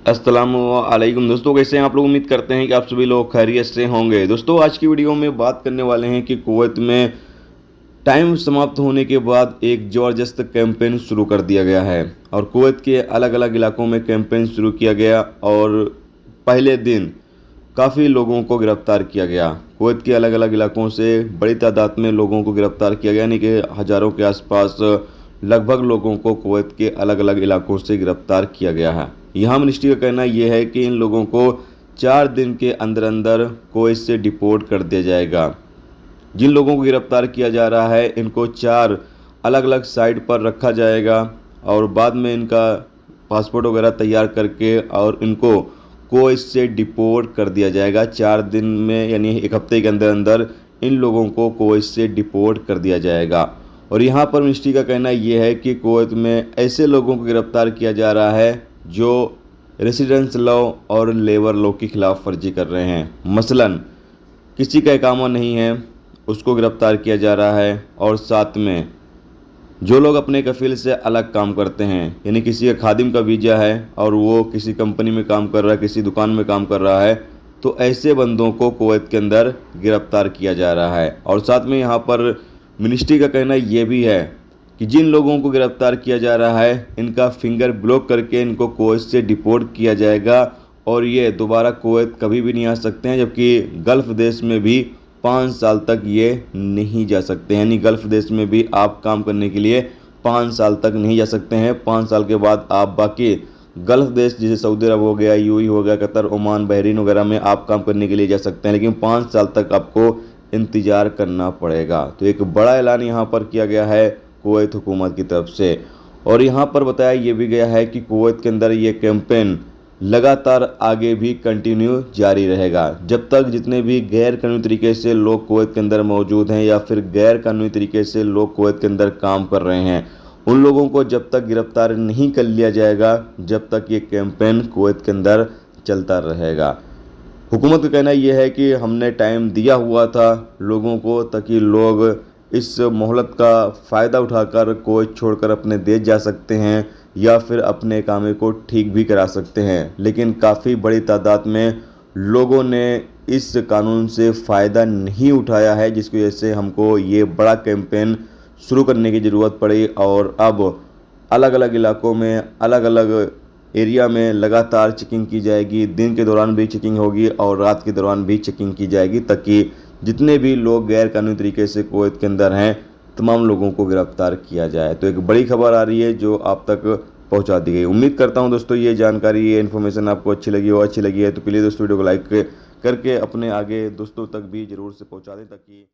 अस्सलामुअलैकुम दोस्तों, कैसे हैं आप लोग। उम्मीद करते हैं कि आप सभी लोग खैरियत से होंगे। दोस्तों, आज की वीडियो में बात करने वाले हैं कि कुवैत में टाइम समाप्त होने के बाद एक ज़बरदस्त कैंपेन शुरू कर दिया गया है और कुवैत के अलग अलग इलाकों में कैंपेन शुरू किया गया और पहले दिन काफ़ी लोगों को गिरफ्तार किया गया। कुवैत के अलग अलग इलाकों से बड़ी तादाद में लोगों को गिरफ्तार किया गया, यानी कि हज़ारों के आसपास लगभग लोगों को कुवैत के अलग अलग इलाकों से गिरफ्तार किया गया है। यहाँ मिनिस्ट्री का कहना यह है कि इन लोगों को 4 दिन के अंदर अंदर कुवैत से डिपोर्ट कर दिया जाएगा। जिन लोगों को गिरफ्तार किया जा रहा है इनको 4 अलग अलग साइट पर रखा जाएगा और बाद में इनका पासपोर्ट वगैरह तैयार करके और इनको कुवैत से डिपोर्ट कर दिया जाएगा। 4 दिन में यानी 1 हफ्ते के अंदर अंदर इन लोगों को कुवैत से डिपोर्ट कर दिया जाएगा। और यहाँ पर मिनिस्ट्री का कहना यह है कि कुवैत में ऐसे लोगों को गिरफ्तार किया जा रहा है जो रेसिडेंस लॉ और लेबर लॉ की खिलाफ वर्जी कर रहे हैं। मसलन किसी का इकामा नहीं है उसको गिरफ्तार किया जा रहा है, और साथ में जो लोग अपने कफील से अलग काम करते हैं, यानी किसी का खादिम का वीज़ा है और वो किसी कंपनी में काम कर रहा है, किसी दुकान में काम कर रहा है, तो ऐसे बंदों को कुवैत के अंदर गिरफ्तार किया जा रहा है। और साथ में यहाँ पर मिनिस्ट्री का कहना ये भी है कि जिन लोगों को गिरफ्तार किया जा रहा है इनका फिंगर ब्लॉक करके इनको कुवैत से डिपोर्ट किया जाएगा और ये दोबारा कुवैत कभी भी नहीं आ सकते हैं, जबकि गल्फ़ देश में भी 5 साल तक ये नहीं जा सकते हैं। यानी गल्फ़ देश में भी आप काम करने के लिए 5 साल तक नहीं जा सकते हैं। 5 साल के बाद आप बाकी गल्फ़ देश जैसे सऊदी अरब हो गया, यूएई हो गया, कतर, ओमान, बहरीन वगैरह में आप काम करने के लिए जा सकते हैं, लेकिन 5 साल तक आपको इंतज़ार करना पड़ेगा। तो एक बड़ा ऐलान यहाँ पर किया गया है कुवैत हुकूमत की तरफ से। और यहाँ पर बताया ये भी गया है कि कुवैत के अंदर ये कैंपेन लगातार आगे भी कंटिन्यू जारी रहेगा, जब तक जितने भी गैर कानूनी तरीके से लोग कुवैत के अंदर मौजूद हैं या फिर गैर कानूनी तरीके से लोग कुवैत के अंदर काम कर रहे हैं, उन लोगों को जब तक गिरफ्तार नहीं कर लिया जाएगा जब तक ये कैंपेन कुवैत के अंदर चलता रहेगा। हुकूमत का कहना यह है कि हमने टाइम दिया हुआ था लोगों को ताकि लोग इस मोहलत का फ़ायदा उठाकर कुवैत छोड़कर अपने देश जा सकते हैं या फिर अपने कामे को ठीक भी करा सकते हैं, लेकिन काफ़ी बड़ी तादाद में लोगों ने इस कानून से फ़ायदा नहीं उठाया है, जिसकी वजह से हमको ये बड़ा कैंपेन शुरू करने की ज़रूरत पड़ी। और अब अलग अलग इलाकों में अलग अलग एरिया में लगातार चेकिंग की जाएगी। दिन के दौरान भी चेकिंग होगी और रात के दौरान भी चेकिंग की जाएगी ताकि जितने भी लोग गैर कानूनी तरीके से कुवैत के अंदर हैं तमाम लोगों को गिरफ्तार किया जाए। तो एक बड़ी खबर आ रही है जो आप तक पहुंचा दी गई। उम्मीद करता हूं दोस्तों ये जानकारी, ये इन्फॉर्मेशन आपको अच्छी लगी हो। अच्छी लगी है तो प्लीज़ दोस्तों वीडियो को लाइक करके अपने आगे दोस्तों तक भी ज़रूर से पहुंचा दें ताकि